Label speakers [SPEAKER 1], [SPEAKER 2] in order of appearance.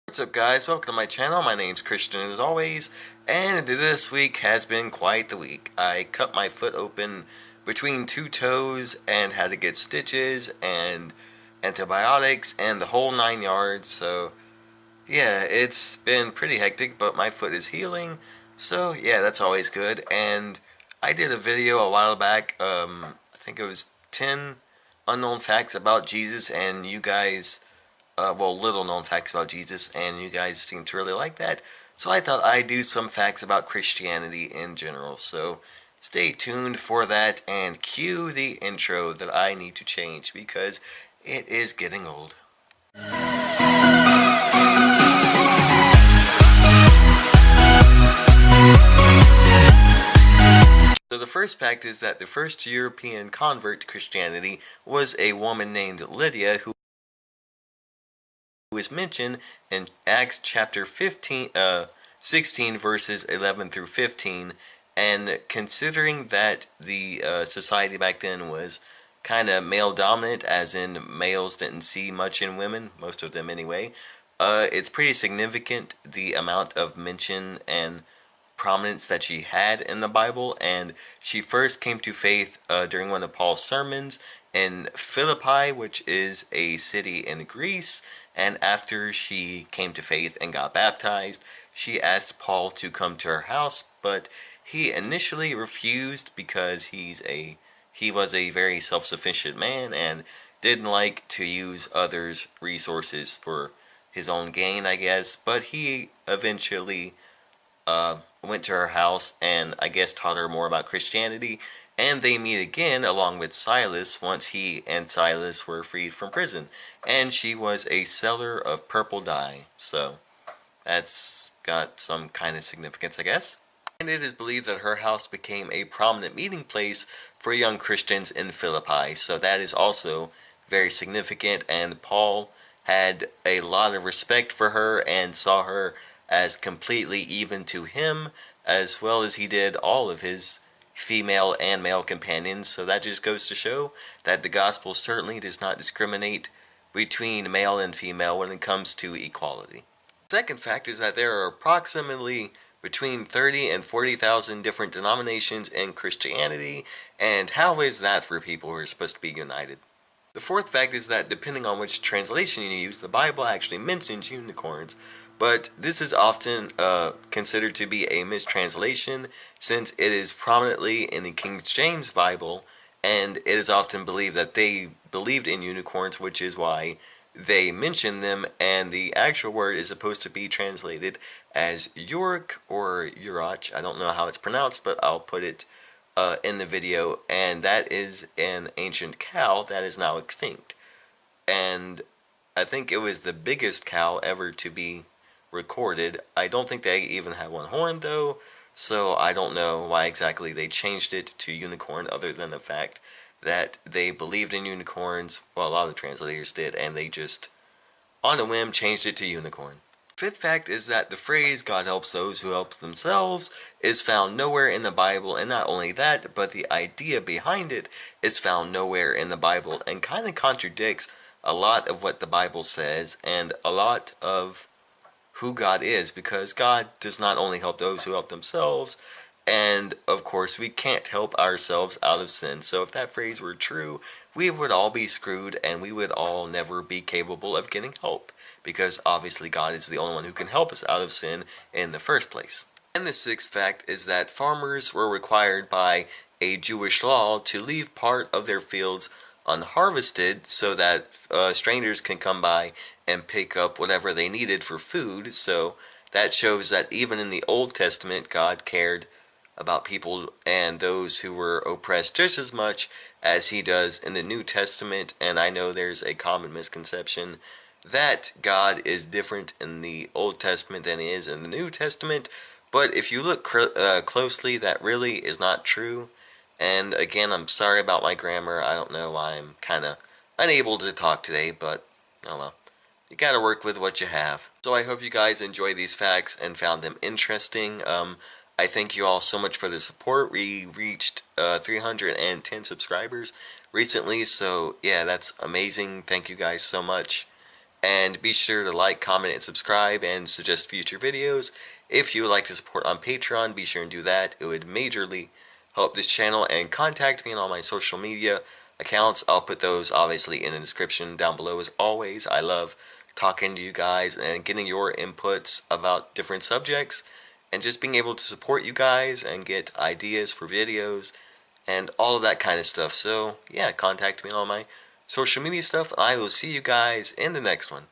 [SPEAKER 1] What's up guys, welcome to my channel. My name's Christian as always, and this week has been quite the week. I cut my foot open between two toes and had to get stitches and antibiotics and the whole 9 yards, so yeah, it's been pretty hectic, but my foot is healing, so yeah, that's always good. And I did a video a while back, I think it was 10 unknown facts about Jesus, and you guys little known facts about Jesus, and you guys seem to really like that. So I thought I'd do some facts about Christianity in general. So stay tuned for that and cue the intro that I need to change because it is getting old. So the first fact is that the first European convert to Christianity was a woman named Lydia, who is mentioned in Acts chapter 16 verses 11 through 15. And considering that the society back then was kind of male dominant, as in males didn't see much in women, most of them anyway, it's pretty significant the amount of mention and prominence that she had in the Bible. And she first came to faith during one of Paul's sermons in Philippi, which is a city in Greece. And after she came to faith and got baptized, she asked Paul to come to her house, but he initially refused because he was a very self-sufficient man and didn't like to use others' resources for his own gain, I guess. But he eventually went to her house and I guess taught her more about Christianity, and they meet again along with Silas once he and Silas were freed from prison, and she was a seller of purple dye, so that's got some kind of significance, I guess. And it is believed that her house became a prominent meeting place for young Christians in Philippi, so that is also very significant. And Paul had a lot of respect for her and saw her as completely even to him, as well as he did all of his female and male companions. So that just goes to show that the gospel certainly does not discriminate between male and female when it comes to equality. The second fact is that there are approximately between 30 and 40,000 different denominations in Christianity, and how is that for people who are supposed to be united? The fourth fact is that depending on which translation you use, the Bible actually mentions unicorns, but this is often considered to be a mistranslation since it is prominently in the King James Bible, and it is often believed that they believed in unicorns, which is why they mention them, and the actual word is supposed to be translated as Yorick or Urach. I don't know how it's pronounced, but I'll put it in the video, and that is an ancient cow that is now extinct. And I think it was the biggest cow ever to be recorded. I don't think they even had one horn though, so I don't know why exactly they changed it to unicorn, other than the fact that they believed in unicorns. Well, a lot of the translators did, and they just on a whim changed it to unicorn. Fifth fact is that the phrase God helps those who help themselves is found nowhere in the Bible, and not only that, but the idea behind it is found nowhere in the Bible and kind of contradicts a lot of what the Bible says and a lot of who God is, because God does not only help those who help themselves, and of course we can't help ourselves out of sin. So if that phrase were true, we would all be screwed and we would all never be capable of getting help, because obviously God is the only one who can help us out of sin in the first place. And the sixth fact is that farmers were required by a Jewish law to leave part of their fields unharvested so that strangers can come by and pick up whatever they needed for food. So that shows that even in the Old Testament, God cared about people and those who were oppressed just as much as he does in the New Testament. And I know there's a common misconception that God is different in the Old Testament than he is in the New Testament, but if you look closely, that really is not true. And again, I'm sorry about my grammar. I don't know why I'm kind of unable to talk today, but oh well. You gotta work with what you have. So I hope you guys enjoy these facts and found them interesting. I thank you all so much for the support. We reached 310 subscribers recently, so yeah, that's amazing. Thank you guys so much. And be sure to like, comment, and subscribe, and suggest future videos. If you would like to support on Patreon, be sure and do that. It would majorly help this channel. And contact me on all my social media accounts. I'll put those obviously in the description down below. As always, I love talking to you guys and getting your inputs about different subjects, and just being able to support you guys and get ideas for videos and all of that kind of stuff. So yeah, contact me on all my social media stuff. I will see you guys in the next one.